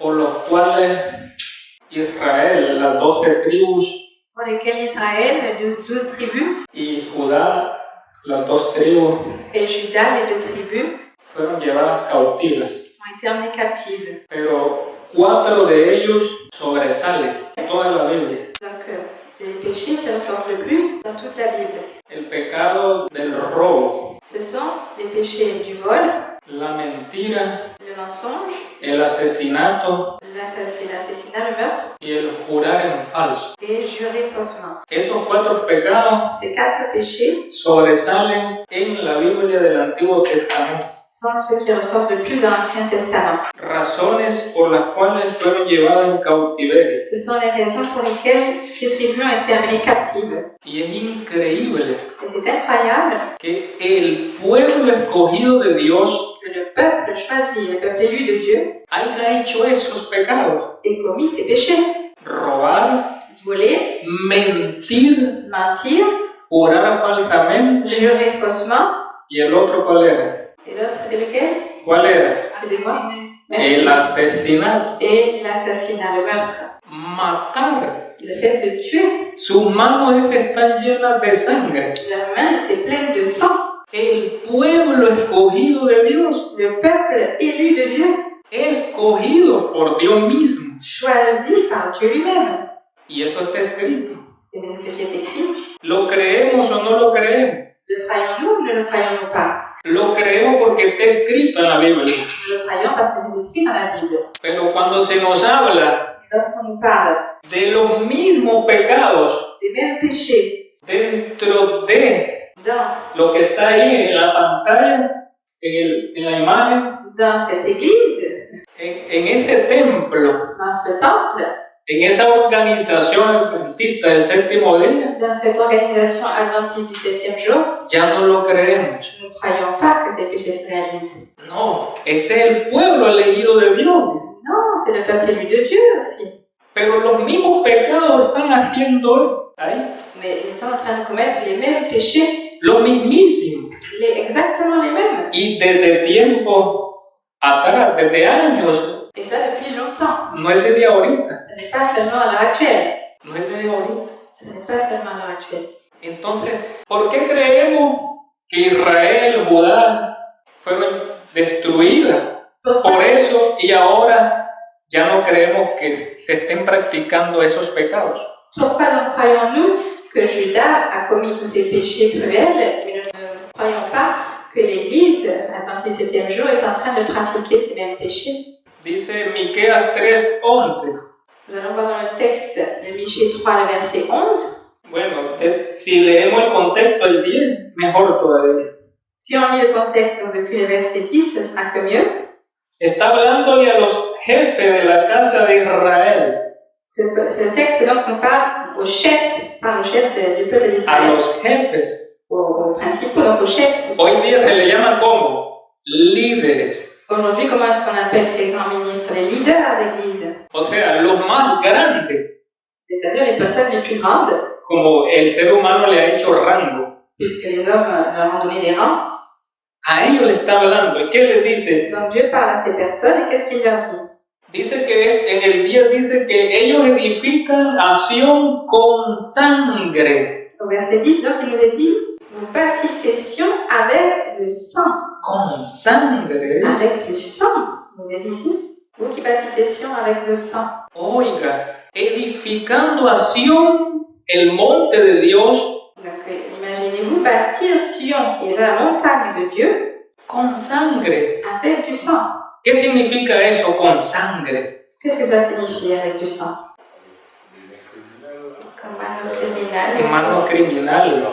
por los cuales Israel, las 12 tribus, pour lesquels Israël, les 12 tribus, y Judá, las 2 tribus, et Juda, les 2 tribus, fueron llevadas cautivas. ont été emmenés captives. Pero 4 de ellos sobresalen en toda la Biblia. Donc, les péchés qui ressortent le plus dans toute la Bible, El pecado del robo, ce sont les péchés du vol, la mentira, le mensonge, el asesinato l'assassinat, le meurtre, y el jurar en falso. et jurer faussement. Esos 4 pecados Ces 4 péchés sobresalen en la Biblia del Antiguo Testamento. sont ceux qui ressortent le plus dans l'Ancien Testament. Razones por las cuales fueron llevadas en cautiverio. Ce sont les raisons pour lesquelles ces tribus ont été amenées captives. Y es increíble Et c'est incroyable que el pueblo escogido de Dios que le peuple choisi, le peuple élu de Dieu, haya hecho esos pecados. ait commis ces péchés. Robar, Voler, mentir, mentir, jurar falsamente. jurer faussement. ¿Y el otro cuál era? Et l'autre, c'était lequel? ¿Cuál era? Excusez-moi. El asesinato. Et l'assassinat, le meurtre. Matar. Le fait de tuer. Sus manos están llenas de sangre. Leurs mains étaient pleines de sang. El pueblo escogido de Dios, Le peuple élu de Dieu, escogido por Dios mismo. choisi par Dieu lui-même. Y eso está escrito. Et bien, ce qui est écrit, ¿Lo creemos o no lo creemos? le croyons-nous ou ne le croyons-nous pas? Lo creemos porque está escrito en la Biblia. Nous le croyons parce que c'est écrit dans la Bible. Pero cuando se nos habla Et lorsqu'on nous parle de los mismos pecados des mêmes péchés dentro de dans lo que está ahí en la pantalla, en la imagen, cette église, en ese templo, dans ce temple, en esa organización adventista del séptimo día, dans cette organisation adventiste du 7e jour, ya no lo creemos. nous ne croyons pas que ces péchés se réalisent. No, este es el pueblo elegido de Dios. Non, c'est le peuple élu de Dieu aussi. Pero los mismos pecados están haciendo ahí, Mais ils sont en train de commettre les mêmes péchés, lo mismísimo. exactement les mêmes. Y desde tiempo atrás, desde años, Et ça depuis longtemps. no es desde ahorita, Ce n'est pas seulement à l'heure actuelle. no es desde ahorita. Ce n'est pas seulement à l'heure actuelle. Entonces, ¿por qué creemos que Israel, Judá, fueron destruidas? Por eso, y ahora ya no creemos que se estén practicando esos pecados. Pourquoi donc croyons-nous que Judas a commis tous ces péchés cruels, mais nous ne croyons pas que l'Église, à partir du 7e jour, est en train de pratiquer ces mêmes péchés? Dice Miqueas 3:11. Nous allons voir dans le texte de Michée 3, le verset 11. Bueno, si leemos el contexto del 10, mejor todavía. Si on lit le contexte, donc depuis le verset 10, ce sera que mieux. Está hablándole a los jefes de la casa de Israel. Ce texte donc nous parle aux chefs, du peuple A d'Israël, los jefes. aux principaux, donc aux chefs. Hoy día se le llama como líderes. Aujourd'hui, comment est-ce qu'on appelle ces grands ministres? Les leaders d'église. O sea, los más grandes, C'est-à-dire les personnes les plus grandes, como el ser humano le ha hecho rango. puisque les hommes leur ont donné des rangs. A ellos le está hablando. ¿Y qué les dice? Donc Dieu parle à ces personnes et qu'est-ce qu'il leur dit? Dice que en el 10 dice que ellos edifican a Sión con sangre. Au verset 10, donc il nous est dit, vous bâtissez Sion avec le sang. Con sangre. Avec le sang, vous êtes ici. Vous qui bâtissez Sion avec le sang. Oiga, edificando a Sión, el monte de Dios, Donc imaginez-vous bâtir Sion, qui est la montagne de Dieu, con sangre. avec du sang. ¿Qué significa eso, con sangre? Qu'est-ce que ça signifie avec du sang? Comme mano criminal. Mano criminal.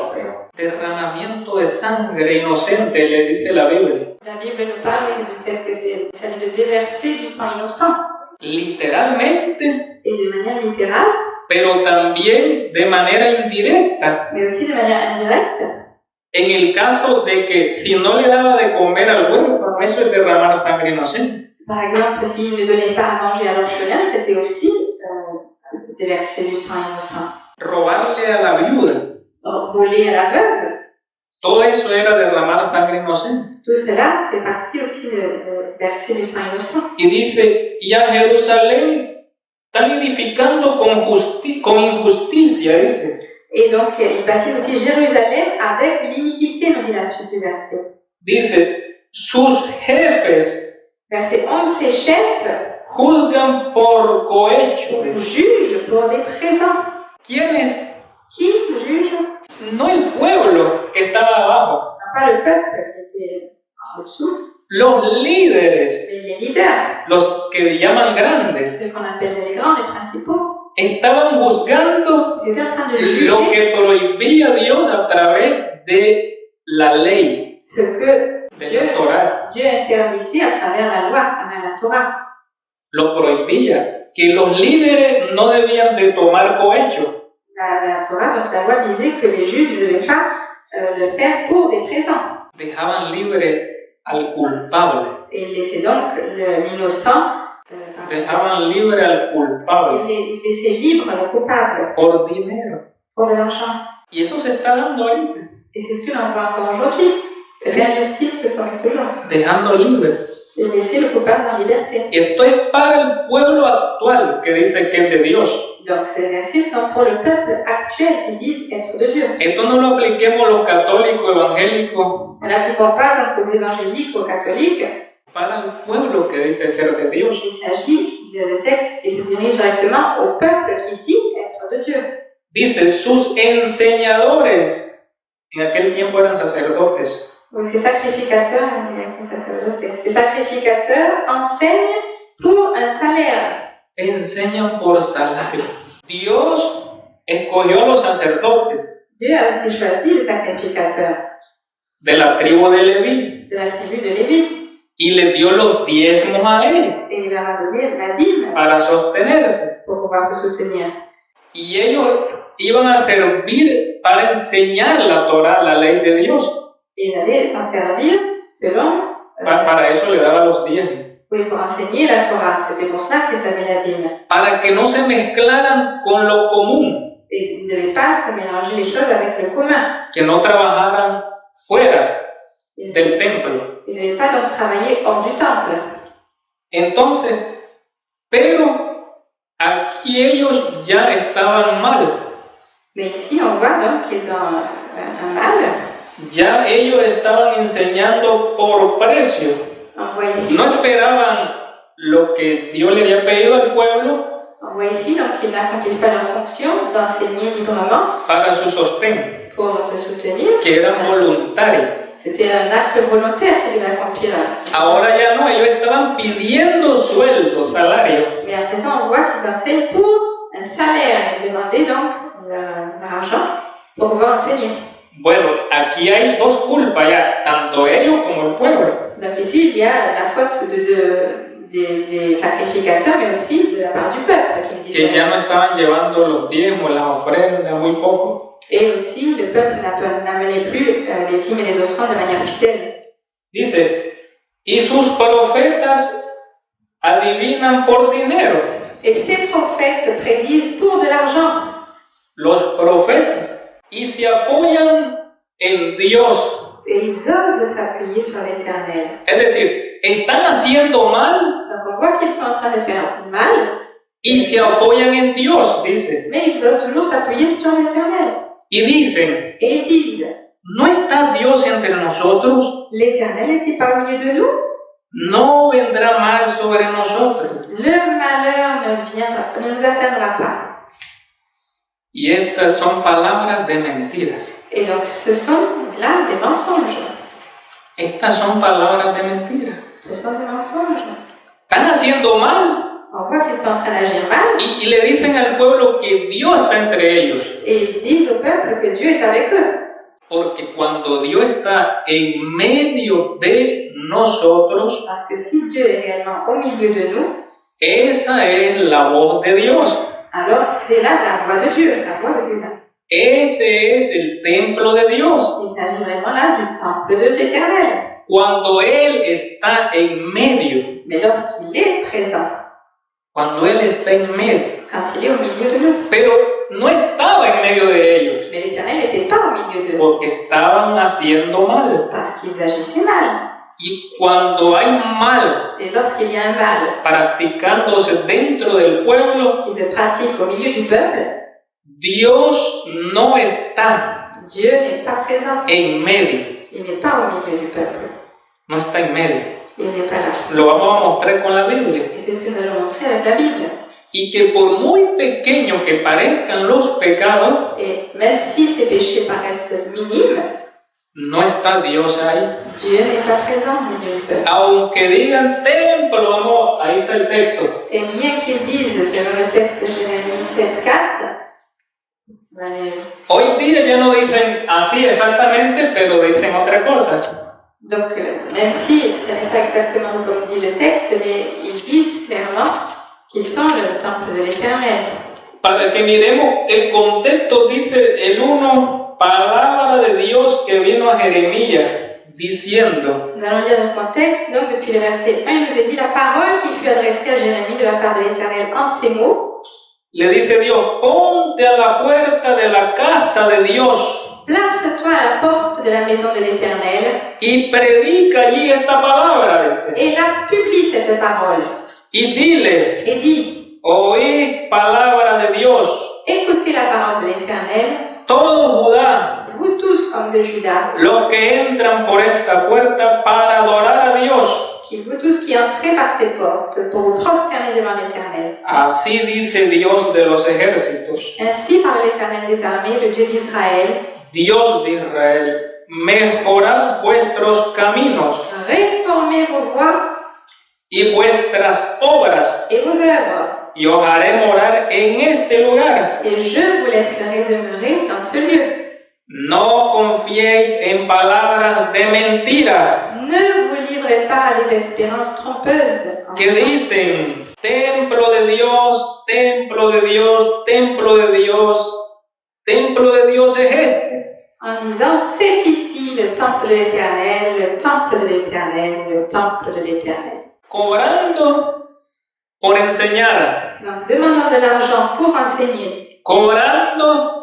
Derramamiento de sangre inocente, le dice la Biblia. La Bible nous parle du fait que c'est s'agit de déverser du sang innocent. Literalmente, Et de manière littérale, pero también de manera indirecta. mais aussi de manière indirecte. En el caso de que si no le daba de comer al huérfano, eso es derramar sangre inocente. Par exemple, s'il ne donnait pas à manger à l'orphelin, c'était aussi déverser du sang innocent. Robarle a la viuda. Voler à la veuve, Todo eso era derramar sangre inocente. Tout cela fait partie aussi du verset du Saint Innocent. Y dice, y a Jerusalén están edificando con injusticia, dice. Et donc, il baptise aussi Jérusalem avec l'iniquité, nous dit la suite du verset. Dice, sus jefes Verset 11, ses chefs juzgan por cohecho. jugent pour des présents. ¿Quiénes? Qui juge? No el pueblo que estaba abajo, Non pas le peuple qui était en dessous, los líderes, mais les leaders, los que llaman grandes, ceux qu'on appelle les grands, les principaux. estaban juzgando Ils étaient en train de lo juger que prohibía Dios a través de la ley, ce que de la Torah. Dieu interdisait à travers la loi, à travers la Torah. Lo prohibía, que los líderes no debían de tomar cohecho. La Torah, donc la loi disait que les juges ne devaient pas le faire pour des présents. Dejaban libre al culpable. Et ils laissaient donc l'innocent, Dejaban libre al culpable ils laissaient libre le coupable por dinero. pour de l'argent. Y eso se está dando ahorita. Et c'est ce que l'on voit encore aujourd'hui. Cette injustice se commet toujours. Dejando libre. Et laisser le coupable en liberté. Esto es para el pueblo actual que dice que es de Dios. Donc ces versets sont pour le peuple actuel qui disent être de Dieu. Esto no lo apliquemos los católicos evangélicos. Ne l'appliquons pas donc aux évangéliques, aux catholiques. Para el pueblo que dice ser de Dios. Il s'agit de texte qui se dirige directement au peuple qui dit être de Dieu. Dice, sus enseñadores, en aquel tiempo eran sacerdotes. Donc ces sacrificateurs, ces sacrificateurs enseignent pour un salaire. Enseñan por salario. Dios escogió a los sacerdotes Dieu a aussi choisi les sacrificateurs de la tribu de Leví de la tribu de Lévi y le dio los diezmos a ellos et il leur a donné la dîme para sostenerse. pour pouvoir se soutenir. Y ellos iban a servir para enseñar la Torah, la ley de Dios. Et il allait s'en servir selon... Para eso le daba los diezmos. Oui, pour enseigner la Torah. C'était pour cela qu'ils avaient la dîme. Para que no se mezclaran con lo común. Et ils ne devaient pas se mélanger les choses avec le commun. Que no trabajaran fuera del templo. Ils ne devaient pas donc travailler hors du temple. Entonces, pero aquí ellos ya estaban mal. Mais ici, on voit donc qu'ils ont un mal. Ya ellos estaban enseñando por precio. On voit ici. No esperaban lo que Dios le había pedido al pueblo. On voit ici donc qu'ils n'accomplissent pas leur fonction d'enseigner librement Para su sostén. pour se soutenir. Que eran voluntarios. C'était un acte volontaire qu'ils devaient accomplir. Ahora ya no, ellos estaban pidiendo sueldo, salario. Mais à présent, on voit qu'ils enseignent pour un salaire. Ils demandaient donc l'argent pour pouvoir enseigner. Bueno, aquí hay dos culpas ya, tanto ellos como el pueblo. Donc ici, il y a la faute des sacrificateurs, mais aussi de la part du peuple. Que ya no estaban llevando los diezmos, las ofrendas, muy poco. Et aussi, le peuple n'amenait plus les dîmes et les offrandes de manière fidèle. Dice, y sus profetas adivinan por dinero. Et ces prophètes prédisent pour de l'argent. Los profetas. Y se apoyan en Dios. Et ils osent s'appuyer sur l'Éternel. Es decir, están haciendo mal. Donc on voit qu'ils sont en train de faire mal. Y se apoyan en Dios, dice. Mais ils osent toujours s'appuyer sur l'Éternel. Y dicen, Et ils disent, ¿no está Dios entre nosotros? l'Éternel est-il parmi de nous? No vendrá mal sobre nosotros. Le malheur ne nous atteindra pas. Y estas son palabras de mentiras. Et donc ce sont là des mensonges. Estas son palabras de mentiras. Ce sont des mensonges. Están haciendo mal. On voit qu'ils sont en train d'agir mal. Y le dicen al pueblo que Dios está entre ellos. Et ils disent au peuple que Dieu est avec eux. Porque cuando Dios está en medio de nosotros, Parce que si Dieu est réellement au milieu de nous, esa es la voz de Dios. alors c'est là la voix de Dieu, la voix de Dieu. Ese es el templo de Dios. Il s'agit vraiment là du temple de l'Éternel. Cuando Él está en medio. Mais lorsqu'il est présent, Cuando Él está en medio. quand il est au milieu de nous. Pero no estaba en medio de ellos. Mais l'Éternel n'était pas au milieu d'eux. Porque estaban haciendo mal. Parce qu'ils agissaient mal. Y cuando hay mal Et lorsqu'il y a un mal practicándose dentro del pueblo, qui se pratique au milieu du peuple, Dios no está Dieu n'est pas présent. en medio, Il n'est pas au milieu du peuple. no está en medio. Il n'est pas là. Lo vamos a mostrar con la Biblia. Et c'est ce que nous allons montrer avec la Bible. Y que por muy pequeño que parezcan los pecados, Et même si ces péchés paraissent minimes, no está Dios ahí. Dieu n'est pas présent au milieu du peuple. Aunque digan templo, vamos, ahí está el texto. Et bien qu'ils disent, selon le texte de Jérémie 7:4, Hoy día ya no dicen así exactamente, pero dicen otra cosa. donc même si ce n'est pas exactement comme dit le texte, mais ils disent clairement qu'ils sont le temple de l'Éternel. Para que miremos el contexto, dice el 1, palabra de Dios que vino a Jeremías diciendo. Nous allons lire le contexte. Donc depuis le verset 1, il nous est dit la parole qui fut adressée à Jérémie de la part de l'Éternel en ces mots. Le dice Dios, ponte a la puerta de la casa de Dios. Place-toi à la porte de la maison de l'Éternel Y predica allí esta palabra, dice. et là publie cette parole. Y dile, Et dis, oí palabra de Dios. écoutez la parole de l'Éternel, Todo Judá, vous tous hommes de Juda, los que entran por esta puerta para adorar a Dios. vous tous qui entrez par ces portes pour vous prosterner devant l'Éternel. Así dice Dios de los ejércitos, Ainsi parle l'Éternel des armées, le Dieu d'Israël. Dios de Israel, mejorad vuestros caminos Réformez vos voies y vuestras obras, et vos œuvres, y os haré morar en este lugar. et je vous laisserai demeurer dans ce lieu. No confiéis en palabras de mentira Ne vous livrez pas à des espérances trompeuses, en que dicen, templo de Dios, templo de Dios, templo de Dios, templo de Dios es este. en disant c'est ici le temple de l'Éternel, le temple de l'Éternel, le temple de l'Éternel. Cobrando por enseñar, Donc demandant de l'argent pour enseigner, cobrando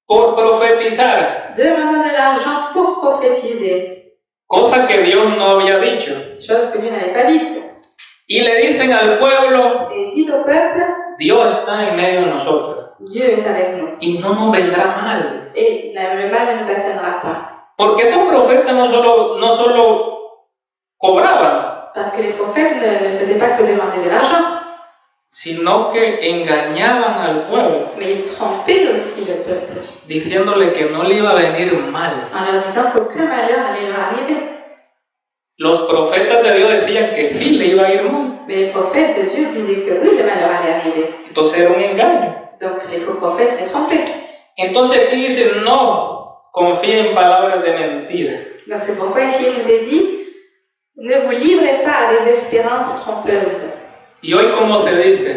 por profetizar, demandant de l'argent pour prophétiser, cosa que Dios no había dicho. chose que Dieu n'avait pas dite. Y le dicen al pueblo, Et ils disent au peuple, Dios está en medio de nosotros Dieu est avec nous. y no nos vendrá mal. Dice. Et le mal ne nous atteindra pas. Porque esos profetas no solo cobraban, Parce que les prophètes ne faisaient pas que demander de l'argent, sino que engañaban al pueblo, mais ils trompaient aussi le peuple, diciéndole que no le iba a venir mal. en leur disant qu'aucun malheur allait leur arriver. Los profetas de Dios decían que sí le iba a ir mal. Mais les prophètes de Dieu disaient que oui, le malheur allait arriver. Entonces era un engaño. Donc les faux prophètes les trompaient. Entonces aquí dice, no confíe en palabras de mentira. Donc c'est pourquoi ici il nous est dit, ne vous livrez pas à des espérances trompeuses. Y hoy, como se dice,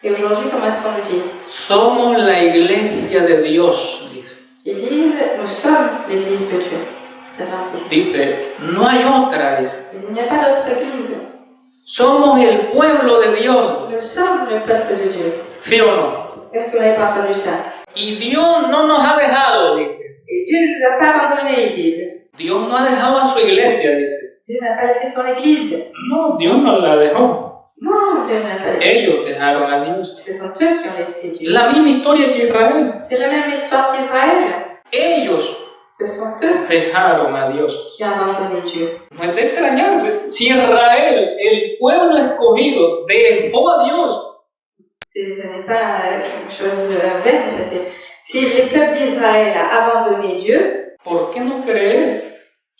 Et aujourd'hui, comment est-ce qu'on nous dit? somos la iglesia de Dios, dice. Ils disent, nous sommes l'église de Dieu, adventiste. Dice, no hay otra, dice. Il n'y a pas d'autre église. Somos el pueblo de Dios. Nous sommes le peuple de Dieu. ¿Sí o no? Est-ce que vous n'avez pas entendu ça? Y Dios no nos ha dejado, dice. Et Dieu ne nous a pas abandonnés, ils disent. Dios no ha dejado a su iglesia, dice. Dieu n'a pas laissé son église. No, Dios no la dejó. Non, Dieu n'a pas laissé. Ellos dejaron a Dios. Ce sont eux qui ont laissé Dieu. La misma historia que Israel. C'est la même histoire qu'Israël. Ellos Ce sont eux dejaron a Dios. qui ont abandonné Dieu. No es de extrañarse. Si Israel, el pueblo escogido, dejó a Dios, Ce n'est pas une chose vaine. Si le peuple d'Israël a abandonné Dieu, ¿por qué no creer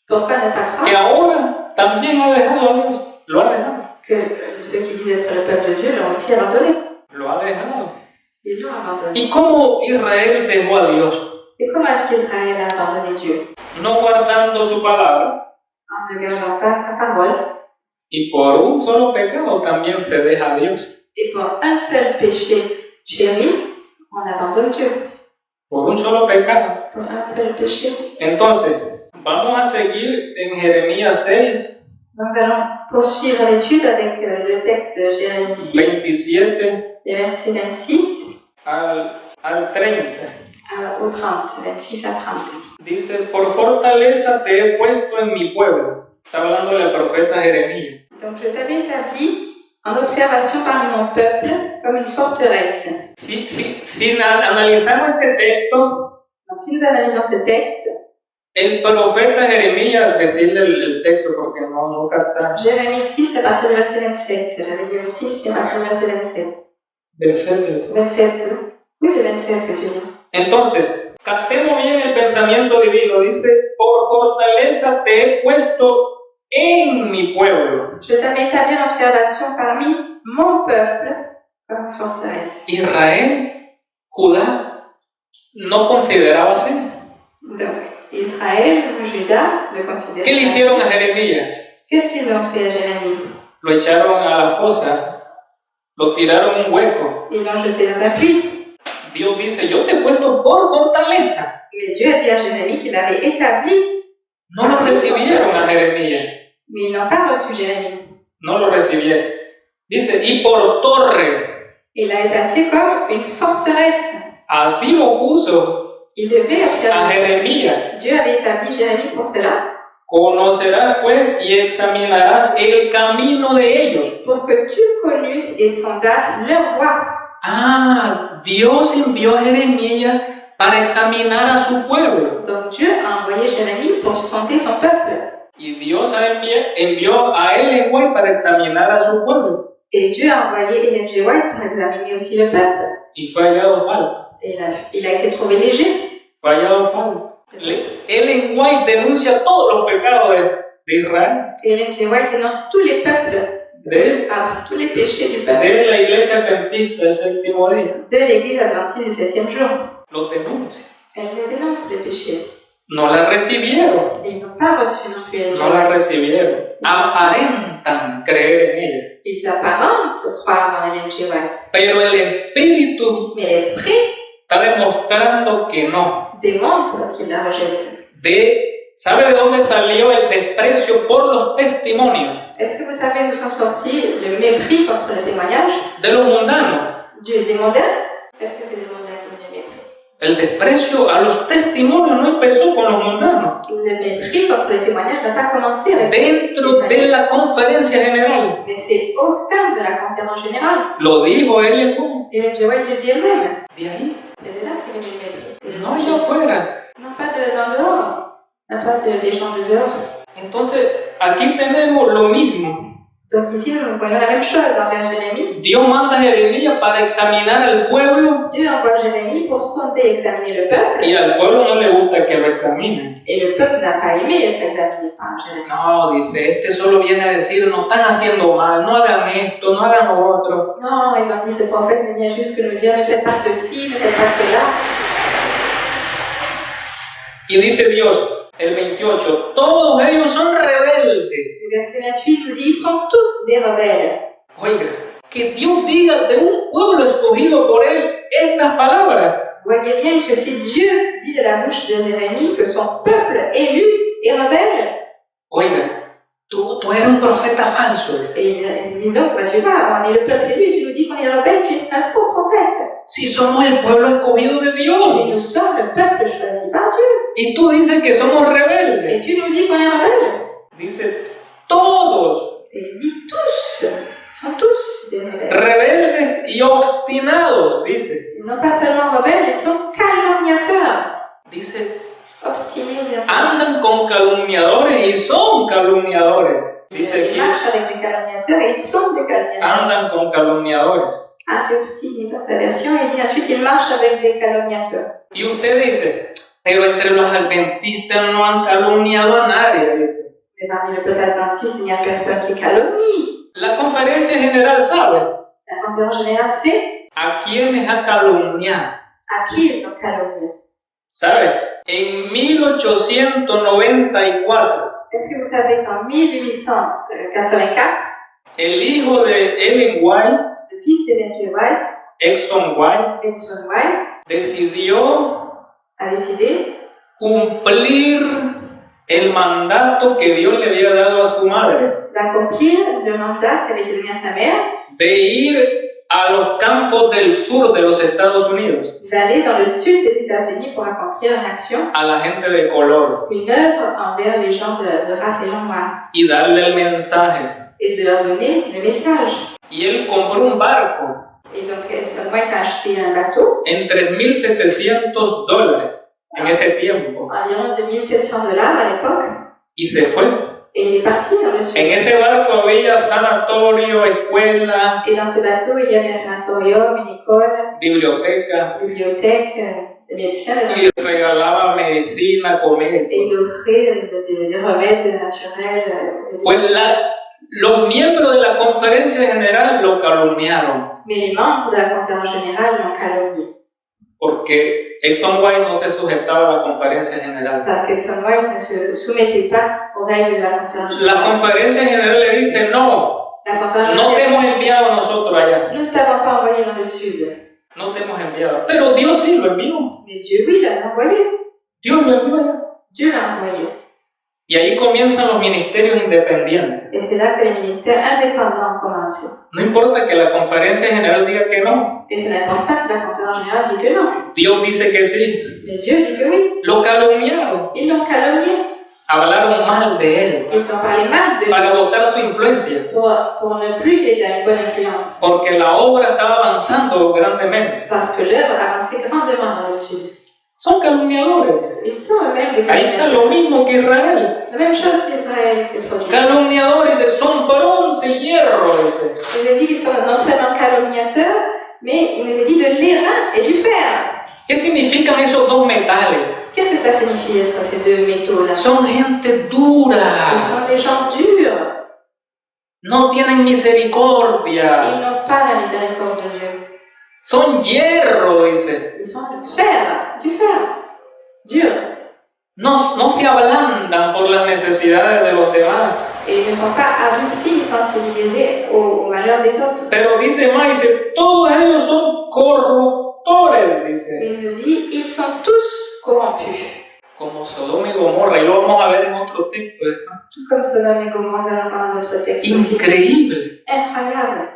pourquoi ne pas que croire ahora también ha dejado a Dios? Lo ha dejado. que ceux qui disent être le peuple de Dieu l'ont aussi abandonné? Lo ha dejado. Ils l'ont abandonné. ¿Y cómo Israel dejó a Dios? Et comment est-ce qu'Israël a abandonné Dieu? No guardando su palabra. En ne gardant pas sa parole. Y por un solo pecado también se deja a Dios. Et pour un seul péché chéri, on abandonne Dieu. Por un solo pecado. Pour un seul péché. Entonces, vamos a seguir en Jeremías 6, Nous allons poursuivre l'étude avec le texte de Jérémie 6, 27 les versets 26 al 30. au 30, 26 à 30. Dice, por fortaleza te he puesto en mi pueblo, Está hablándole al profeta Jeremías. Donc je t'avais établi en observation parmi mon peuple comme une forteresse. Si analizamos este texto, Donc si nous analysons ce texte, el profeta Jeremías, decirle el texto porque no capta. Jérémie 6 à partir du verset 27. J'avais dit 26 et à partir du verset 27. 27. Oui, c'est 27 que je dis. Entonces, captemos bien el pensamiento divino. Dice, por fortaleza te he puesto en mi pueblo. Je t'avais établi en observation parmi mon peuple comme une forteresse. Israel, Judá, no consideraba así. Donc, Israël, Juda, le considèrent. ¿Qué le hicieron a Jeremías? Qu'est-ce qu'ils ont fait à Jérémie? Lo echaron a la fosa, lo tiraron en un hueco. Ils l'ont jeté dans un puits. Dios dice, yo te he puesto por fortaleza. Mais Dieu a dit à Jérémie qu'il avait établi. No lo recibieron a Jeremías. Mais ils n'ont pas reçu Jérémie. No lo recibieron. Dice, y por torre. Il l'avait placé comme une forteresse. Así lo puso Il devait a observer. Jeremías. Dieu avait établi Jérémie pour cela. Conocerás pues y examinarás el camino de ellos. Pour que tu connusses et sondasses leur voie. Ah, Dios envió a Jeremías para examinar a su pueblo. Donc Dieu a envoyé Jérémie pour sonder son peuple. Y Dios envió a Ellen White para examinar a su pueblo. Et Dieu a envoyé Ellen G. White pour examiner aussi le peuple. Y fue hallado falto. Et il a été trouvé léger. Fue hallado falto. Ellen White denuncia todos los pecados de Israel. Ellen G. White dénonce tous les peuples, tous les péchés du peuple. De la iglesia adventista del séptimo día. De l'église adventiste du 7e jour. Los denuncia. Elle les dénonce les péchés. No la recibieron. Et ils n'ont pas reçu non plus Ellen G. No la White. recibieron. Aparentan creer en ella. Ils apparentent croire en Ellen G. White. Pero el espíritu Mais l'esprit está demostrando que no. démontre qu'il la rejette. ¿Sabe de dónde salió el desprecio por los testimonios? Est-ce que vous savez d'où sont sortis le mépris contre le témoignage? De los mundanos. Des mondains? Est-ce que c'est des mondains qui ont le mépris? El desprecio a los testimonios no empezó con los mundanos. Le mépris contre le témoignage n'a pas commencé avec Dentro de la conferencia general. mais c'est au sein de la conférence générale. Lo dijo Ellen White. Ellen G. White le dit elle-même. De ahí. C'est de là qu'est venu le mépris. No allá afuera. Non pas dans dehors. Non pas des gens de dehors. Entonces, aquí tenemos lo mismo. Donc ici, nous voyons la même chose envers Jérémie. Dios manda a Jeremías para examinar al pueblo. Dieu envoie Jérémie pour sonder et examiner le peuple. Y al pueblo no le gusta que lo examinen. Et le peuple n'a pas aimé être examiné par Jérémie. No, dice, este solo viene a decir, no están haciendo mal, no hagan esto, no hagan lo otro. Non, ils ont dit, ce prophète ne vient juste que nous dire, ne faites pas ceci, ne faites pas cela. Y dice Dios, el 28, todos ellos son rebeldes. Le verset 28 nous dit, ils sont tous des rebelles. Oiga, que Dios diga de un pueblo escogido por él estas palabras. Voyez bien que si Dieu dit de la bouche de Jérémie que son peuple élu est rebelle, Oiga, tú eres un profeta falso. et ils disent donc, tu vas, on est le peuple élu, tu nous dis qu'on est rebelle, tu es un faux prophète. Si somos el pueblo escogido de Et Dios. nous sommes le peuple choisi par Dieu. Y tú dices que somos Et rebeldes. tu nous dis qu'on est rebelle. Dice, todos Et il dit tous, ils sont tous des rebelles. rebeldes y obstinados, dice. Ils sont pas seulement rebelles, ils sont calomniateurs. Dice, Obstinés, bien sûr. andan con calumniadores y son calumniadores. Dice Ils aquí, marchent avec des calomniateurs et ils sont des calomniateurs. andan con calumniadores. Ah, c'est obstiné dans sa version. Il dit ensuite, ils marchent avec des calomniateurs. Y usted dice, pero entre los adventistas no han calumniado a nadie, dice. Mais parmi le peuple adventiste, il n'y a personne qui calomnie. La conferencia general sabe La conférence générale sait a quienes ha calumniado. à qui ils ont calomnié. ¿Sabe? En 1894, Est-ce que vous savez qu'en 1884, el hijo de Ellen White, le fils d'Ellen G. White, Exxon White, Exxon White, decidió a décidé cumplir el mandato que Dios le había dado a su madre, d'accomplir le mandat qui avait été donné à sa mère, de ir a los campos del sur de los Estados Unidos, d'aller dans le sud des États-Unis pour accomplir une action, a la gente de color, une œuvre envers les gens de race et gens noirs, y darle el mensaje. et de leur donner le message. Y él compró un barco Et donc, Edson White a acheté un bateau, en $3,700 en ese tiempo, environ $2,700 à l'époque, y se fue. et il est parti dans le sud. En ese barco había sanatorio, escuela, Et dans ce bateau, il y avait un sanatorium, une école, biblioteca, une bibliothèque, des médecins, y regalaba medicina, comida. et il offrait des remèdes naturels. Pues los miembros de la conferencia general lo calumniaron, Mais les membres de la conférence générale l'ont calomnié. porque Edson White no se sujetaba a la conferencia general. Parce qu'Edson White ne se soumettait pas aux règles de la conférence La générale. conferencia general le dice, no, La conférence no te générale hemos enviado nosotros allá, nous ne t'avons pas envoyé dans le sud. no te hemos enviado. Pero Dios sí lo envió, Mais Dieu, oui, l'a envoyé. Dios lo envió allá. Dieu l'a envoyé. Y ahí comienzan los ministerios independientes. Et c'est là que les ministères indépendants ont commencé. No importa que la conferencia general diga que no, Et ça n'importe pas si la conférence générale dit que non. Dios dice que sí. Mais Dieu dit que oui. Lo calumniaron, Ils l'ont calomnié. hablaron mal de él Ils ont parlé mal de para lui botar su influencia, pour ne plus qu'il ait une bonne influence. porque la obra estaba avanzando grandemente. Parce que l'œuvre avançait grandement dans le sud. Son calumniadores. Ils sont eux-mêmes des Ahí está calomniateurs. lo mismo que Israel. La même chose qu'Israël s'est produit. Calumniadores, dice, son bronce y hierro, dice. Il nous a dit qu'ils sont non seulement calomniateurs, mais il nous a dit de l'airain et du fer. ¿Qué significan esos dos metales? Qu'est-ce que ça signifie d'être ces deux métaux-là? Son gente Ils dura, sont des gens durs. no tienen misericordia, Ils n'ont pas la miséricorde de Dieu. son hierro, dice. Ils sont du fer, dur. No se ablandan por las necesidades de los demás. Et ils ne sont pas adoucis ni sensibilisés aux malheurs des autres. Pero dice más, dice, todos ellos son corruptores, dice. Et il nous dit, ils sont tous corrompus. Como Sodoma y Gomorra, y lo vamos a ver en otro texto. Tout comme Sodome et Gomorrhe, nous allons voir dans notre texte aussi. Increíble. Incroyable.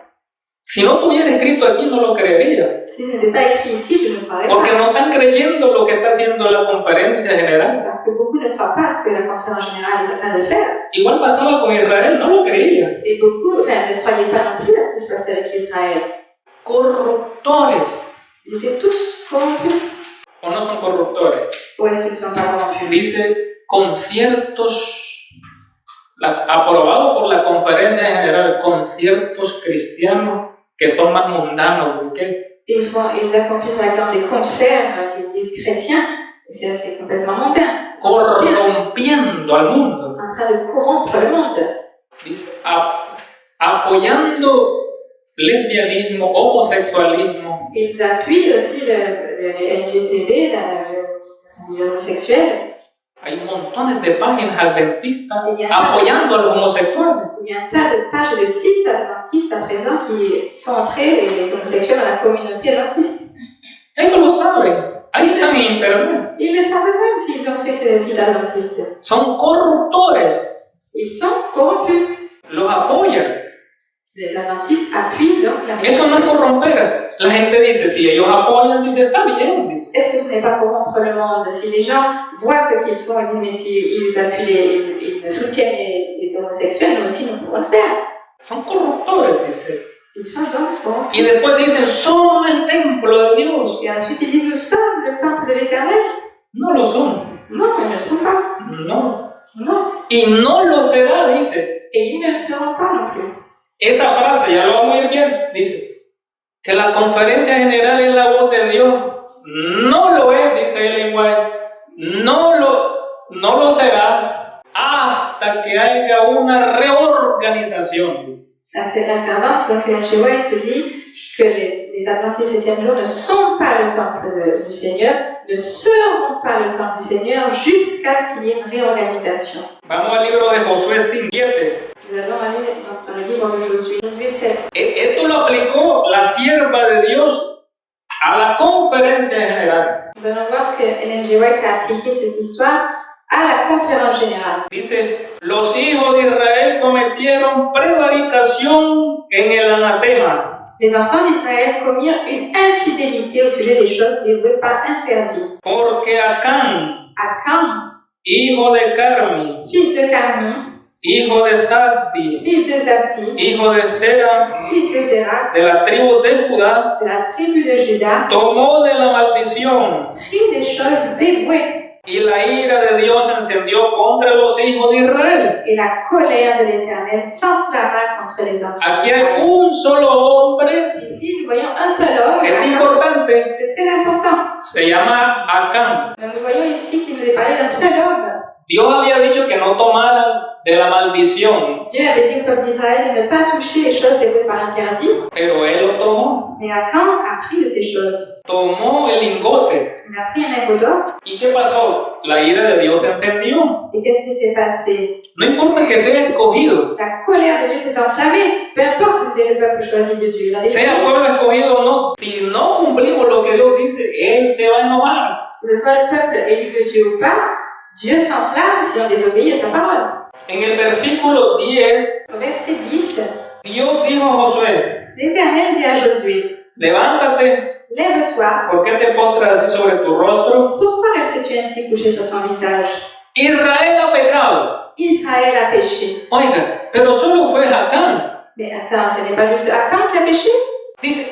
Si no estuviera escrito aquí, no lo creería. Si ce n'était pas écrit ici, je ne croirais Porque pas. no están creyendo lo que está haciendo la conferencia general. Parce que beaucoup ne croient pas à ce que la conférence générale est en train de faire. Igual pasaba con Israel, no lo creía. Et beaucoup ne croyaient pas non plus à ce qui se passait avec Israël. Corruptores. Ils étaient tous corrompus. ¿O no son corruptores? Ou est-ce qu'ils ne sont pas corrompus? Dice, conciertos, aprobado por la conferencia general, conciertos cristianos que son más mundanos que Ils accomplissent par exemple des concerts qu'ils disent chrétiens, et c'est complètement mondain. corrompiendo al mundo. En train de corrompre le monde. Dice, apoyando lesbianismo, homosexualismo, Ils appuient aussi le LGTB, l'homosexuel. hay montones de páginas adventistas Y ya. apoyando a los homosexuales. Il y a un tas de pages et de sites adventistes à présent qui font entrer les homosexuels dans la communauté adventiste. Ellos lo saben, ahí están en internet. Ils le savent même s'ils ont fait ces sites adventistes. Son corruptores, Ils sont corrompus. los apoyan. Les adventistes appuient donc la Eso no es corromper. La gente dice, si ellos apoyan, dice, está bien, dice. Est-ce que ce n'est pas corrompre le monde? Si les gens voient ce qu'ils font et disent, mais s'ils appuient, ils soutiennent les homosexuels, nous aussi nous pouvons le faire. Son corruptores, dice. Ils sont donc corrompus. Y después dicen, somos el templo de Dios. Et ensuite ils disent, nous sommes le temple de l'Éternel. No lo son. Non, ils ne le sont pas. No. Non. Y no lo será, dice. Et ils ne le seront pas non plus. Esa frase, ya lo vamos a ir bien, dice que la conferencia general es la voz de Dios. No lo es, dice Ellen White. No lo será hasta que haya una reorganización. La servante, donc Ellen G. White dit que les adventistes 7e jour ne sont pas le temple du Seigneur, ne seront pas le temple du Seigneur jusqu'à ce qu'il y ait une réorganisation. Vamos al libro de Josué 5:7. Nous allons aller dans le livre de Josué 7. Esto lo aplicó la sierva de Dios a la conferencia general. Nous allons voir que Ellen G. White a appliqué cette histoire à la conférence générale. Dice, los hijos de Israel cometieron prevaricación en el anatema. Les enfants d'Israël commirent une infidélité au sujet des choses dévouées par interdit. Porque Acán, Acán, hijo de Carmi, fils de Carmi, hijo de Zabdi, fils de Zabdi, hijo de Zera, fils de Zéra, de la tribu de Judá, de la tribu de Juda, tomó de la maldición, prit des choses dévouées, y la ira de Dios se encendió contra los hijos de Israel. et la colère de l'Éternel s'enflamma contre les enfants. Aquí hay un solo hombre, Ici, nous voyons un seul homme. es Acán. importante, C'est très important. se llama Acán. Donc, nous voyons ici qu'il nous est parlé d'un seul homme. Dios había dicho que no tomaran de la maldición, Dieu avait dit au peuple d'Israël de ne pas toucher les choses dévouées par interdit, pero él lo tomó. mais Acán a pris de ces choses. Tomó el lingote. Il a pris un lingot d'or, ¿Y qué pasó? La ira de Dios se encendió. et qu'est-ce qui s'est passé? No importa que sea escogido, La colère de Dieu s'est enflammée. Peu importe si c'était le peuple choisi de Dieu. Il a sea décidé pueblo escogido o no, si no cumplimos lo que Dios dice, Él se va a enojar. que ce soit le peuple élu de Dieu ou pas, Dieu s'enflamme si on désobéit à sa parole. En el versículo 10, Au verset 10, Dios dijo a Josué, l'Éternel dit à Josué, levántate, lève-toi, ¿por qué te postras así sobre tu rostro? pourquoi restes-tu ainsi couché sur ton visage? Israel ha pecado. Israël a péché. Oiga, pero solo fue Jacán. Mais attends, ce n'est pas juste Acán qui a péché? Dice,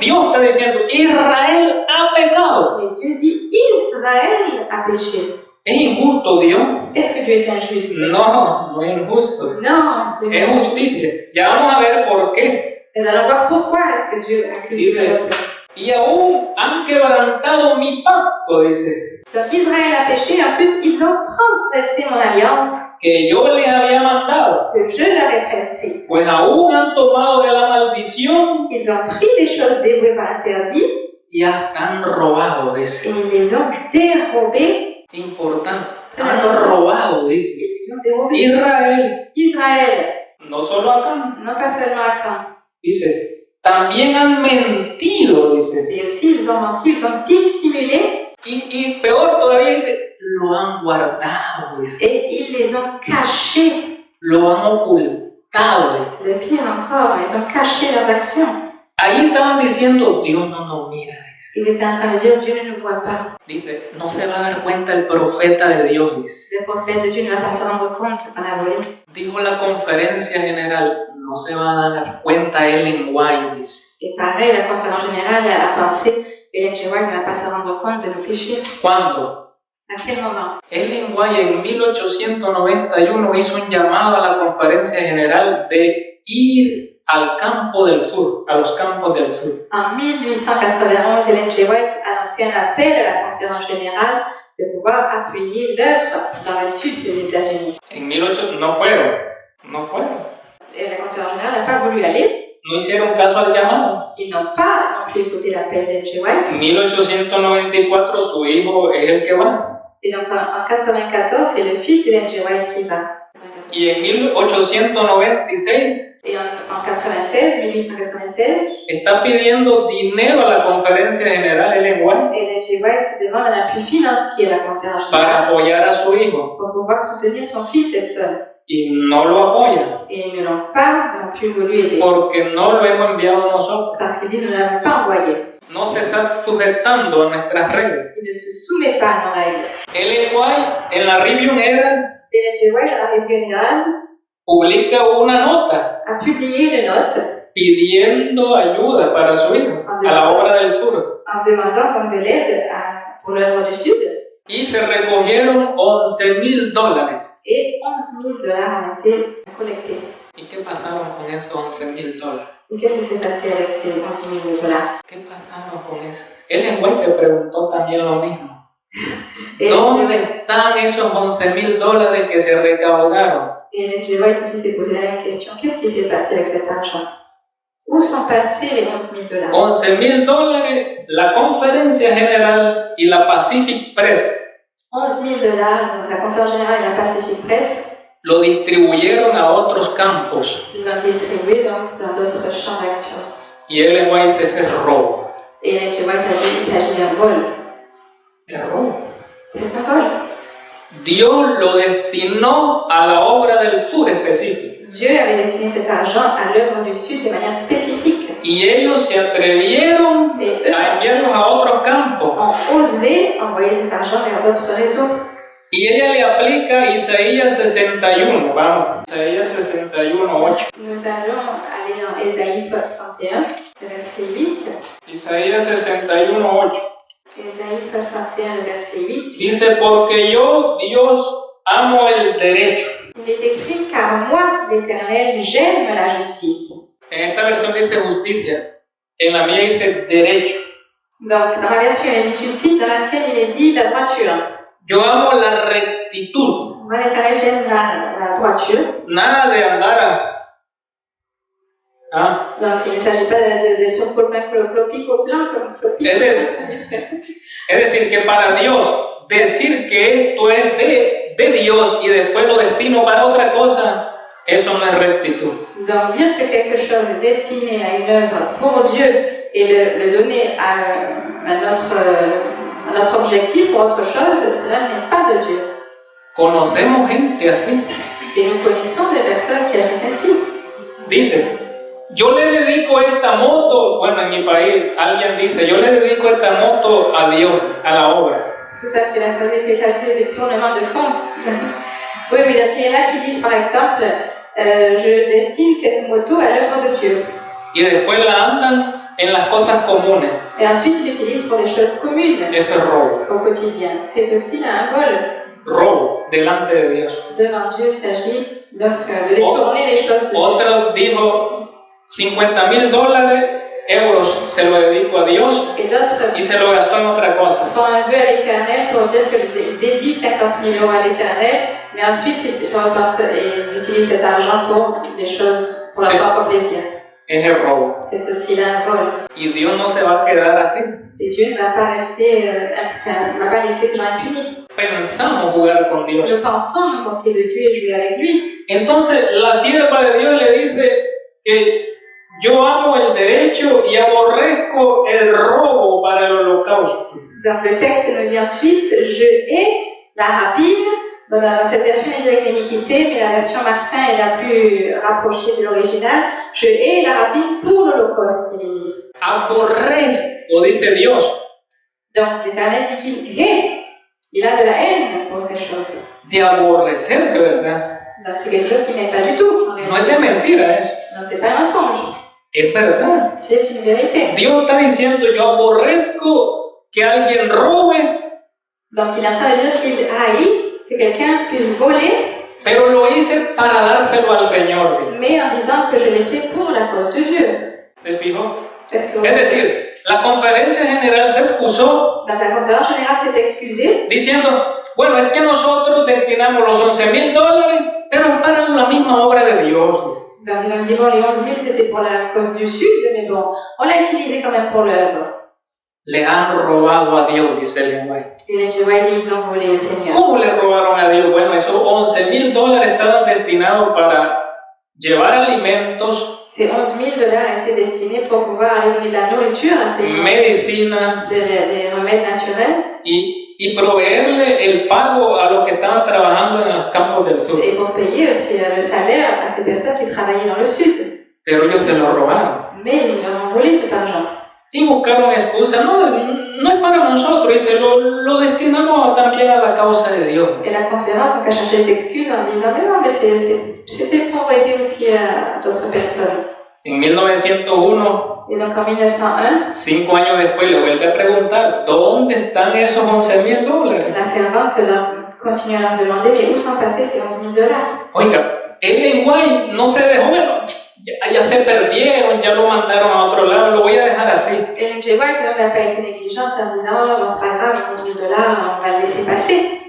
Dios está diciendo, Israel ha pecado. Mais Dieu dit Israël a péché. ¿Es injusto Dios? Est-ce que Dieu est injuste? No, no es injusto. Non, Dieu Es justicia. Ya vamos a ver por qué. Mais allons voir pourquoi est-ce que Dieu inclut ce peuple. Y aún han quebrantado mi pacto, dice, Donc Israël a péché, en plus ils ont transgressé mon alliance que yo les había mandado. que je leur ai prescrite. Pues aún han tomado de la maldición Ils ont pris des choses dévouées par interdit y hasta han robado, et dice. ils les ont dérobées. Importante. Han robado, dice. Ils ont dérobé. Israel, Israël, no solo acá, non pas seulement Acán, dice, también han mentido, dice. et aussi ils ont menti, ils ont dissimulé Y peor todavía dice, lo han guardado, dice. et ils les ont cachés. Lo han ocultado. Dice. Le pire encore, ils ont caché leurs actions. Ahí estaban diciendo, Dios no nos mira, dice. Ils étaient en train de dire Dieu ne nous voit pas. Dice, no se va a dar cuenta el profeta de Dios, dice. Le prophète de Dieu ne va pas se rendre compte qu'on a volé. Dijo la conferencia general, no se va a dar cuenta el lenguaje, dice. Et pareil, la conférence générale a pensé Ellen G. White ne va pas se rendre compte de nos péchés. ¿Cuándo? ¿A quel moment? Ellen White en 1891 hizo un llamado a la conferencia general de ir al campo del sur, a los campos del sur. En 1891, Ellen G. White a lancé un appel à la conférence générale de pouvoir appuyer l'œuvre dans le sud des États-Unis. En 1800 no fueron. Et la conférence générale n'a pas voulu aller. No hicieron caso al llamado. Ils n'ont pas non plus écouté l'appel d'Ellen G. White. En 1894 su hijo es el que va. Et donc en 1994, c'est le fils d'Ellen G. White qui va. Y en 1896 Et en 1896, está pidiendo dinero a la conferencia general Ellen White Ellen G. White demande un appui financier à la conférence para générale apoyar a su hijo pour pouvoir soutenir son fils et seul. y no lo apoya Et ils ne l'ont pas non plus voulu aider. porque no lo hemos enviado nosotros. Parce qu'ils disent nous ne l'avons pas envoyé. No se está sujetando a nuestras reglas. Il ne se soumet pas à nos règles. Ellen White en la Review Herald Ellen G. White, à la Review Herald, publica una nota a publié une note pidiendo ayuda para su hijo a la obra del sur. en demandant donc de l'aide pour l'œuvre du Sud. Y se recogieron $11,000. Et $11,000 ont été collectés. ¿Y qué pasaron con esos $11,000? Et qu'est-ce qui s'est passé avec ces $11,000? ¿Qué pasaron con eso? Ellen White se preguntó también lo mismo. Et ¿Dónde están esos $11,000 que se recaudaron? Ellen G. White aussi s'est posé la même question. Qu'est-ce qui s'est passé avec cet argent? Où sont passés les $11,000? $11,000, la Conferencia General y la Pacific Press $11,000, donc la conférence générale et la Pacific Press, lo distribuyeron a otros campos. ils l'ont distribué donc dans d'autres champs d'action. Y Ellen White dice, es robo. Et Ellen G. White a dit qu'il s'agit d'un vol. Es robo. C'est un vol. Dios lo destinó a la obra del sur específica. Dieu avait destiné cet argent à l'œuvre du Sud de manière spécifique. y ellos se atrevieron a enviarlos a otros campos. Ont osé envoyer cet argent vers d'autres réseaux. Y ella le aplica Isaías 61, vamos, Isaías 61, 8. Nous allons aller dans Ésaïe 61, verset 8. Isaías 61, 8. Ésaïe 61, verset 8. Dice, porque yo, Dios, amo el derecho. Il est écrit, car moi, l'Éternel, j'aime la justice. En esta versión dice justicia, en la mía dice derecho. Donc, dans ma version, il est dit justice, dans la sienne, il est dit la droiture. Yo amo la rectitud. Moi, l'Éternel, j'aime la droiture. Nada de andar Donc, il ne s'agit pas d'être clopico-plein comme clopico. Es decir, que para Dios, decir que esto es de Dios y después lo destino para otra cosa, eso no es rectitud. Donc, dire que quelque chose est destiné à une œuvre pour Dieu et le donner à notre objectif pour autre chose, cela n'est pas de Dieu. Conocemos gente así. Et nous connaissons des personnes qui agissent ainsi. Dice, yo le dedico esta moto, bueno, en mi país alguien dice, yo le dedico esta moto a Dios, a la obra. Tout à fait, la sagesse, ça fait des tournements de fond. Oui, donc il y en a qui disent par exemple, je destine cette moto à l'œuvre de Dieu. Y después la andan en las cosas comunes. Et ensuite, ils l'utilisent pour des choses communes. Eso es robo. Au quotidien. C'est aussi là un vol. Robo delante de Dios. Devant Dieu, il s'agit donc de détourner les choses de Dieu. Otro dijo, $50,000 euros se lo dedico a Dios y se lo gastó en otra cosa. Font un vœu à l'Éternel pour dire qu'il dédie 50 000 € à l'Éternel, mais ensuite ils repartent et ils utilisent cet argent pour des choses, pour leur propre plaisir. Es el robo. C'est aussi là un vol. Y Dios no se va a quedar así. Et Dieu ne va pas rester, ne va pas laisser ces gens impunis. Pensamos jugar con Dios. Nous pensons nous moquer de Dieu et jouer avec lui. Entonces la sierva de Dios le dice que yo amo el derecho y aborrezco el robo para el holocausto. Donc le texte nous dit ensuite, je hais la rapine. Dans cette version, il dit avec l'iniquité, mais la version Martin est la plus rapprochée de l'original. Je hais la rapine pour l'Holocauste, il est dit. Aborrezco, dice Dios. Donc l'Éternel dit qu'il hait. Il a de la haine pour ces choses. De aborrecer, de verdad. Donc c'est quelque chose qui n'est pas du tout. No es de mentira eso. Non, c'est pas un mensonge. Es verdad. C'est une vérité. Dios está diciendo, yo aborrezco que alguien robe. Donc il est en train de dire qu'il haït que quelqu'un puisse voler, pero lo hice para dárselo al Señor. Mais en disant que je l'ai fait pour la cause de Dieu. ¿Se fijó? Es decir, la conferencia general se excusó. La conférence générale s'est excusée. Diciendo, bueno, es que nosotros destinamos los $11,000, pero para la misma obra de Dios. Donc ils ont dit, bon, les 11 000 c'était pour la cause du Sud, mais bon, on l'a utilisé quand même pour l'œuvre. Le han robado a Dios, dice el lenguaje. Et les Jéhovahite, ils ont volé au Seigneur. ¿Cómo le robaron a Dios? Bueno, esos $11,000 estaban destinados para llevar alimentos. Ces 11 000 $ étaient destinés pour pouvoir aller donner de la nourriture à ces gens. Medicina. Des remèdes naturels. Y proveerle el pago a los que estaban trabajando en los campos del sur. Et pour payer aussi le salaire à ces personnes qui travaillaient dans le sud. Pero ellos se lo robaron. Mais ils leur ont volé cet argent. Y buscaron excusas, no es para nosotros, y se lo destinamos también a la causa de Dios. Et la conférence donc a cherché des excuses en disant mais c'était pour aider aussi à d'autres personnes. En 1901, et donc en 1901, 5 años después le vuelve a preguntar, ¿dónde están esos $11,000? La servante continue à leur demander, mais où sont passés ces 11 000 $? Oiga, el lenguaje no se dejó, bueno, ya se perdieron, ya lo mandaron a otro lado, lo voy a dejar así. Et le Jéhovahite n'a pas été négligente en disant, oh, bon, c'est pas grave, 11 000 $, on va le laisser passer.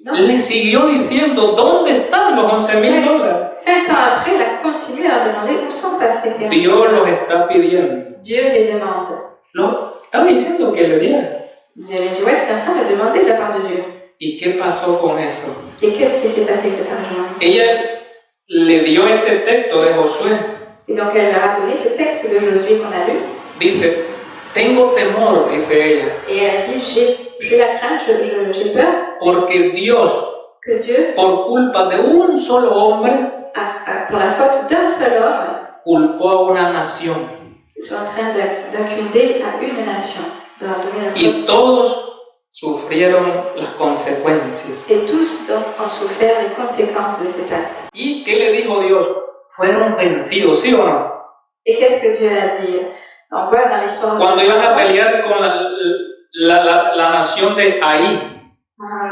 Non. Le siguió diciendo, ¿dónde están los $11,000? 5 ans après, elle a continué à leur demander où sont passés ces 11 000 $. Dios los está pidiendo. Dieu les demande. Lo estaba diciendo que le dieran. Le Jéhovahite est en train de demander de la part de Dieu. ¿Y qué pasó con eso? Et qu'est-ce qui s'est passé avec cet argent? Ella le dio este texto de Josué. Et donc elle leur a donné ce texte de Josué qu'on a lu. Dice, tengo temor, dice ella. Et elle a dit, j'ai la crainte, j'ai peur. Porque Dios, que Dieu, por culpa de un solo hombre, pour la faute d'un seul homme, culpó a una nación. sont en train d'accuser à une nation de leur donner la faute. Y todos sufrieron las consecuencias. Et tous donc ont souffert les conséquences de cet acte. ¿Y qué le dijo Dios? Fueron vencidos, ¿sí o no? Et qu'est-ce que Dieu a dit? On voit dans l'histoire Cuando iban a pelear con la nación de Ahí,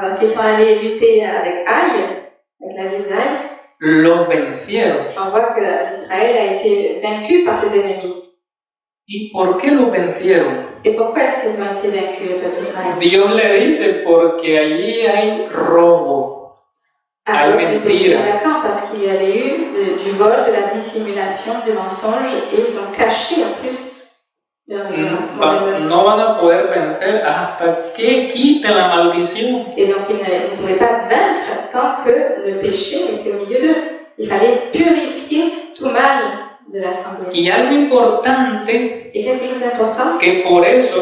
lorsqu'ils sont allés lutter avec Aï, avec la ville d'Aï, los vencieron. on voit que Israël a été vaincu par ses ennemis. ¿Y por qué los vencieron? Et pourquoi est-ce qu'ils ont été vaincus, le peuple d'Israël? Dios le dice, porque allí hay robo, hay Alors, le péché mentira. vacant, parce qu'il y avait eu du vol, de la dissimulation, du mensonge, et ils ont caché en plus leur mauvaise œuvre. No van a poder vencer hasta que quiten la maldición. Et donc ils ne pouvaient pas vaincre tant que le péché était au milieu d'eux. Il fallait purifier tout mal de l'assemblée. Y algo importante, Et quelque chose d'important, que por eso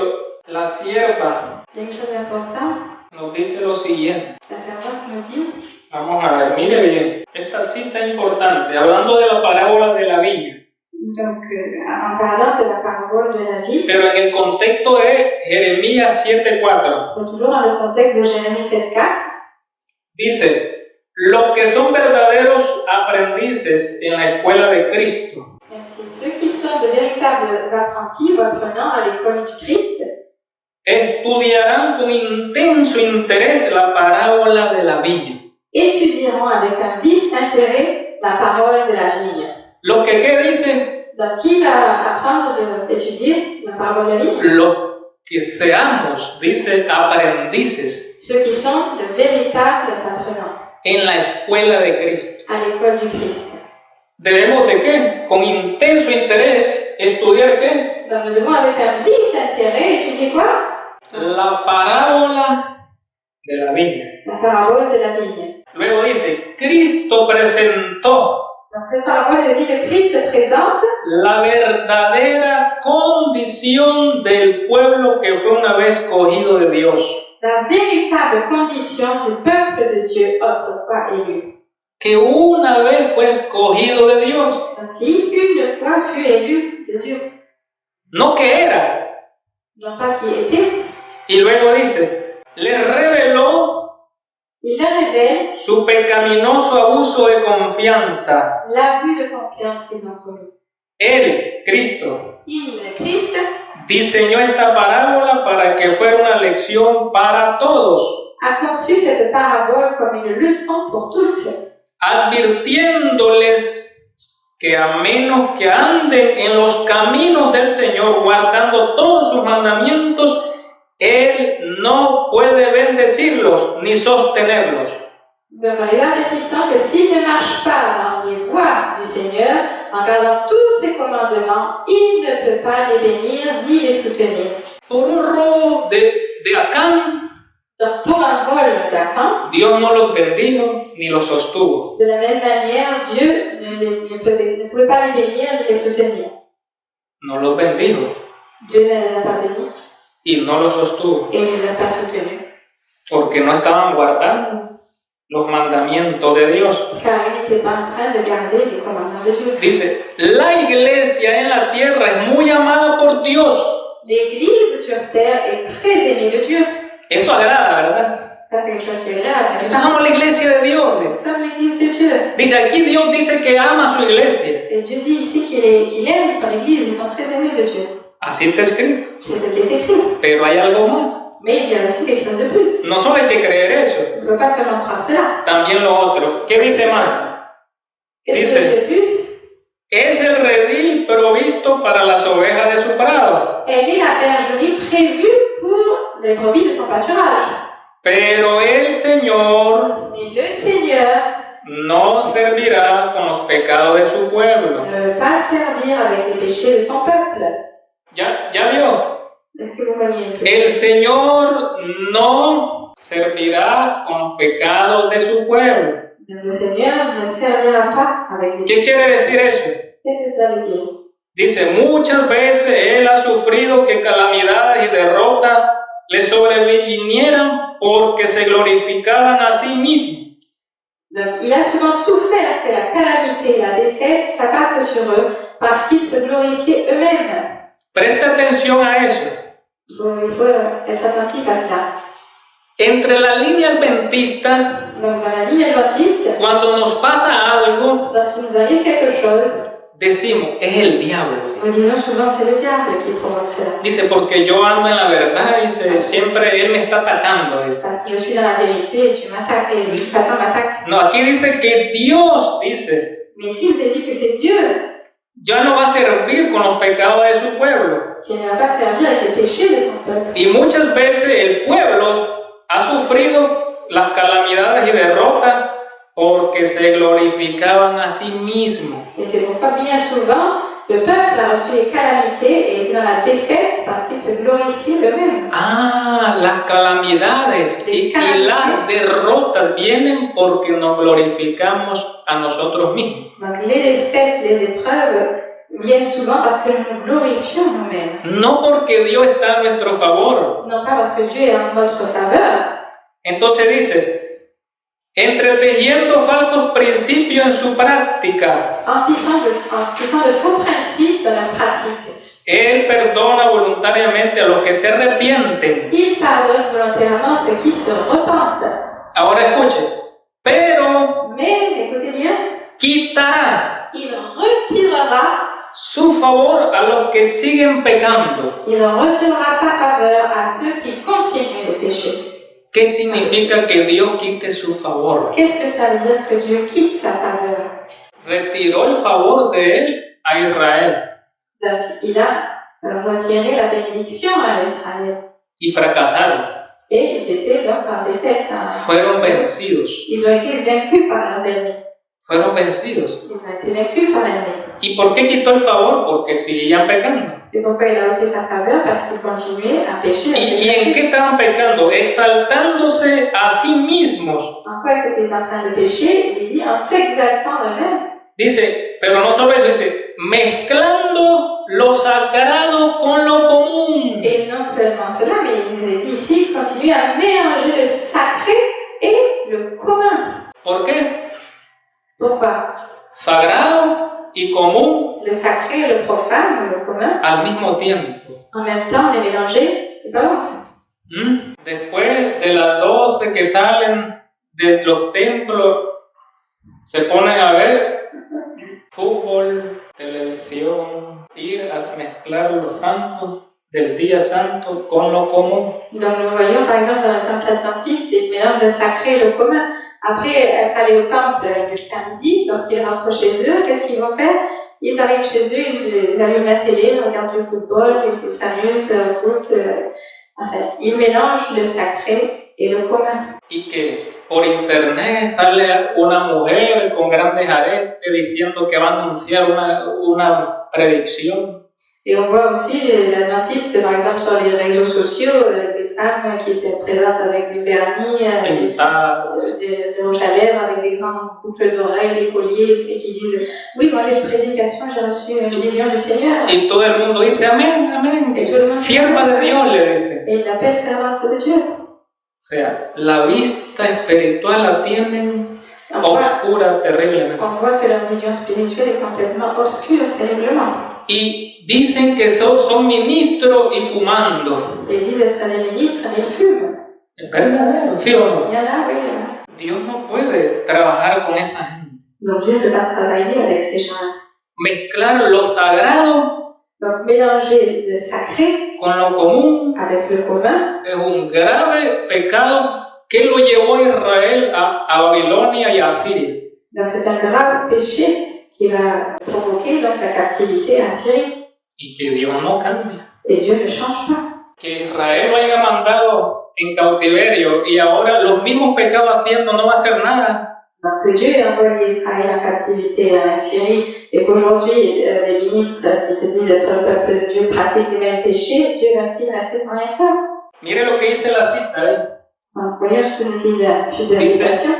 la sierva quelque chose d'important, nos dice lo siguiente. la servante nous dit, Vamos a ver, mire bien, esta cita importante, hablando de la parábola de la viña, donc en parlant de la parole de la vie, pero en el contexto de Jeremías 7:4, toujours dans le contexte de Jérémie 7:4, dice, los que son verdaderos aprendices en la escuela de Cristo, ceux qui sont de véritables apprentis ou apprenants à l'école du Christ estudiarán con intenso interés la parábola de la viña. étudieront avec un vif intérêt la parole de la vigne. Lo que ¿qué dice? Donc, qui va apprendre d'étudier la parole de la vigne? Los que seamos, dice, aprendices Ceux qui sont de véritables apprenants en la escuela de Cristo. à l'école du Christ. ¿Debemos de qué? Con intenso interés estudiar qué? Donc, nous devons avec un vif intérêt étudier quoi? La parábola de la viña. La parole de la vigne. Luego dice, Cristo presentó Donc, cette parole, elle dit que Christ présente la verdadera condición del pueblo que fue una vez escogido de Dios. la véritable condition du peuple de Dieu autrefois élu. Que una vez fue escogido de Dios. Donc, qui une fois fut élu de Dieu. No que era. Non pas qui était. Y luego dice, le reveló Il leur révèle su pecaminoso abuso de confianza. l'abus de confiance qu'ils ont commis. Él, Cristo, Il, Christ, diseñó esta parábola para que fuera una lección para todos, a conçu cette parabole comme une leçon pour tous, advirtiéndoles que a menos que anden en los caminos del Señor, guardando todos sus mandamientos, Él no puede bendecirlos ni sostenerlos. Donc, en les avertissant que s'ils ne marchent pas dans les voies du Seigneur, en gardant tous ses commandements, il ne peut pas les bénir ni les soutenir. Por un robo de Acán, Donc, pour un vol d'Acan, Dios no los bendijo ni los sostuvo. de la même manière, Dieu ne pouvait pas les bénir ni les soutenir. No los bendijo Dieu ne les a pas bénis y no los sostuvo, et ne les a pas soutenus, porque no estaban guardando los mandamientos de Dios. car ils n'étaient pas en train de garder les commandements de Dieu. Dice, la iglesia en la tierra es muy amada por Dios. L'Église sur terre est très aimée de Dieu. Eso agrada, ¿verdad? Ça, c'est quelque chose qui est grave. Somos la iglesia de Dios. Nous sommes l'Église de Dieu. Dice, aquí Dios dice que ama a su iglesia. Et Dieu dit ici qu'il aime son Église, ils sont très aimés de Dieu. Así está escrito. C'est ce qui est écrit. Pero hay algo más. Mais il y a aussi quelque chose de plus. No solo hay que creer eso, On ne peut pas seulement croire cela. también lo otro. ¿Qué dice más? Qu'est-ce que Dice, c'est de plus? es el redil provisto para las ovejas de su prado. Elle est la bergerie prévue pour les brebis de son pâturage. Pero el Señor Mais le Seigneur no servirá con los pecados de su pueblo. ne veut pas servir avec les péchés de son peuple. ¿Ya vio? Est-ce que vous voyez un peu? El Señor no servirá con los pecados de su pueblo. Le Seigneur ne servira pas avec les ¿Qué péchés. quiere decir eso? Qu'est-ce que ça veut dire? Dice, muchas veces Él ha sufrido que calamidades y derrotas le sobrevinieran porque se glorificaban a sí mismos. Donc, il a souvent souffert que la calamité et la défaite s'abattent sur eux parce qu'ils se glorifiaient eux-mêmes. Presta atención a eso. Donc il faut être attentif à cela. Entre la línea adventista, Donc dans la ligne adventiste, cuando nos pasa algo, lorsqu'il nous arrive quelque chose, decimos, es el diablo. nous disons souvent que c'est le diable qui provoque cela. Dice, porque yo ando en la verdad, dice, siempre él me está atacando. Dice. Parce que je suis dans la vérité et tu m'attaques, et Satan m'attaque. No, aquí dice que Dios, dice, Mais ici, vous avez dit que c'est Dieu ya no va a servir con los pecados de su pueblo. qui ne va pas servir avec les péchés de son peuple. Y muchas veces el pueblo ha sufrido las calamidades y derrotas porque se glorificaban a sí mismos. Et c'est pourquoi bien souvent, le peuple a reçu les calamités et est dans la défaite parce qu'il se glorifie eux-mêmes. Ah, las calamidades y las derrotas vienen porque nos glorificamos a nosotros mismos. Donc les défaites, les épreuves viennent souvent parce que nous nous glorifions nous-mêmes. No porque Dios está a nuestro favor. Non pas parce que Dieu est en notre faveur. Entonces dice, entretejiendo falsos principios en su práctica. En tissant de faux principes dans la pratique. Él perdona voluntariamente a los que se arrepienten. Il pardonne volontairement ceux qui se repentent. Ahora escuche, pero Mais, écoutez bien, quitará il retirera su favor a los que siguen pecando. sa faveur à ceux qui continuent de pécher. ¿Qué significa que Dios quite su favor? Qu'est-ce que ça veut dire que Dieu quitte sa faveur? Retiró el favor de él a Israel. Donc, il a retiré la bénédiction à Israël. Y fracasaron. Et ils étaient donc en défaite. Fueron vencidos. Ils ont été vaincus par leurs ennemis. Fueron vencidos. Ils ont été vaincus par l'ennemi. ¿Y por qué quitó el favor? Porque seguían pecando. Et pourquoi il a ôté sa faveur? Parce qu'ils continuaient à pécher. ¿Y en qué estaban pecando? Exaltándose a sí mismos. En quoi ils étaient en train de pécher? Il dit en s'exaltant eux-mêmes. Dice, pero no solo eso, dice, mezclando lo sagrado con lo común. Et non seulement cela, mais il nous a dit ici, continue à mélanger le sacré et le commun. ¿Por qué? Pourquoi? Sagrado y común Le sacré et le profane, le commun, al mismo tiempo. en même temps, les mélanger, c'est pas bon ça. Después de las 12 que salen de los templos, se ponen a ver fútbol, televisión, ir a mezclar los santos del día santo con lo común. Donc nous voyons par exemple dans le temple adventiste, ils mélangent le sacré et le commun. Après être allés au temple jusqu'à midi, lorsqu'ils rentrent chez eux, qu'est-ce qu'ils vont faire? Ils arrivent chez eux, ils allument la télé, regardent du football, ils s'amusent au foot. Enfin, ils mélangent le sacré et le commun. Y que por internet sale una mujer con grandes aretes diciendo que va a anunciar una predicción. Et on voit aussi les adventistes, par exemple, sur les réseaux sociaux, des femmes qui se présentent avec du vernis, du rouge à lèvres, avec des grandes boucles d'oreilles, des colliers, et qui disent « Oui, moi j'ai une prédication, j'ai reçu une vision du Seigneur. » Y todo el mundo dice amén, amén. Sierva de Dios, le dicen. Et ils l'appellent servante de Dieu. O sea, la vista espiritual la tienen oscura terriblemente. On voit que leur vision spirituelle est complètement obscure, terriblement. Y dicen que son ministros y fumando. Ils disent être des ministres, mais ils fument. ¿Es verdadero, sí o no? Il y en a, oui. Dios no puede trabajar con esa gente. Donc Dieu ne peut pas travailler avec ces gens-là. Mezclar lo sagrado Donc mélanger le sacré con lo común avec le commun es un grave pecado que lo llevó a Israel a Babilonia y a Asiria. Donc c'est un grave péché qui va provoquer donc la captivité en Syrie. Y que Dios no cambia. Et Dieu ne change pas. Que Israel lo haya mandado en cautiverio y ahora los mismos pecados haciendo no va a hacer nada. Donc que Dieu ait envoyé Israël en captivité en Syrie et qu'aujourd'hui les ministres qui se disent être le peuple de Dieu pratiquent les mêmes péchés, Dieu va-t-il rester sans rien faire? Mire lo que dice la cita ahí. Donc voyons ce que nous dit la suite de la citation.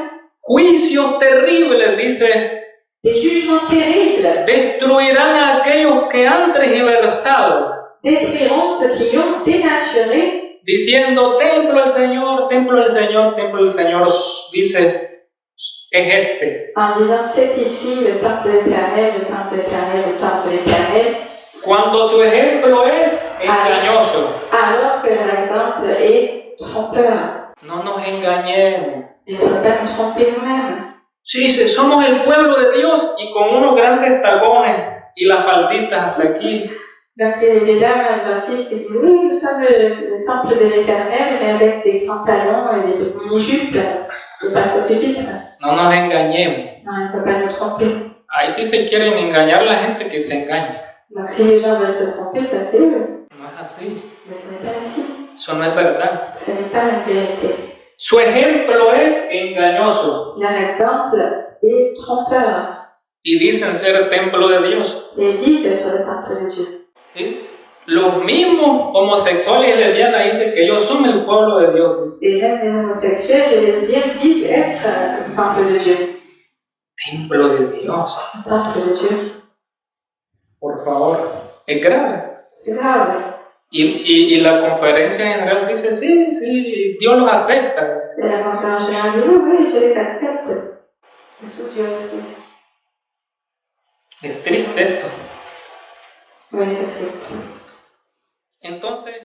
Juicios terribles, dice. Des jugements terribles destruirán a aquellos que han tergiversado, détruiront ceux qui ont dénaturé, diciendo templo del Señor, templo del Señor, templo del Señor, dice, es este. En disant c'est ici le temple éternel, le temple éternel, le temple éternel. Cuando su ejemplo es engañoso. Alors que leur exemple est trompeur. No nos engañemos. Il ne faut pas nous tromper nous-mêmes. Sí, somos el pueblo de Dios y con unos grandes tacones y las falditas hasta aquí. Donc il y a des dames adventistes qui disent oui, nous sommes le temple de l'Éternel, mais avec des pantalons et des mini-jupes, on passe au pupitre. No nos engañemos. Non, il ne faut pas nous tromper. Ahí si se quieren engañar la gente que se engañe. Donc si les gens veulent se tromper, ça c'est eux. No es así. Mais ce n'est pas ainsi. Eso no es verdad. Ce n'est pas la vérité. Su ejemplo es engañoso Leur exemple est trompeur. y dicen ser el templo de Dios. Et ils disent être le temple de Dieu. ¿Sí? Los mismos homosexuales y lesbianas dicen que ellos son el pueblo de Dios. Et même les homosexuels et les lesbiennes disent être le temple de Dieu. Templo de Dios. Le temple de Dieu. Por favor. Es grave. C'est grave. Y la conferencia general dice, sí, Dios los acepta. Et la conférence générale dit oui, je les accepte. Et sous Dieu aussi. Es triste esto. Oui, c'est triste. Entonces,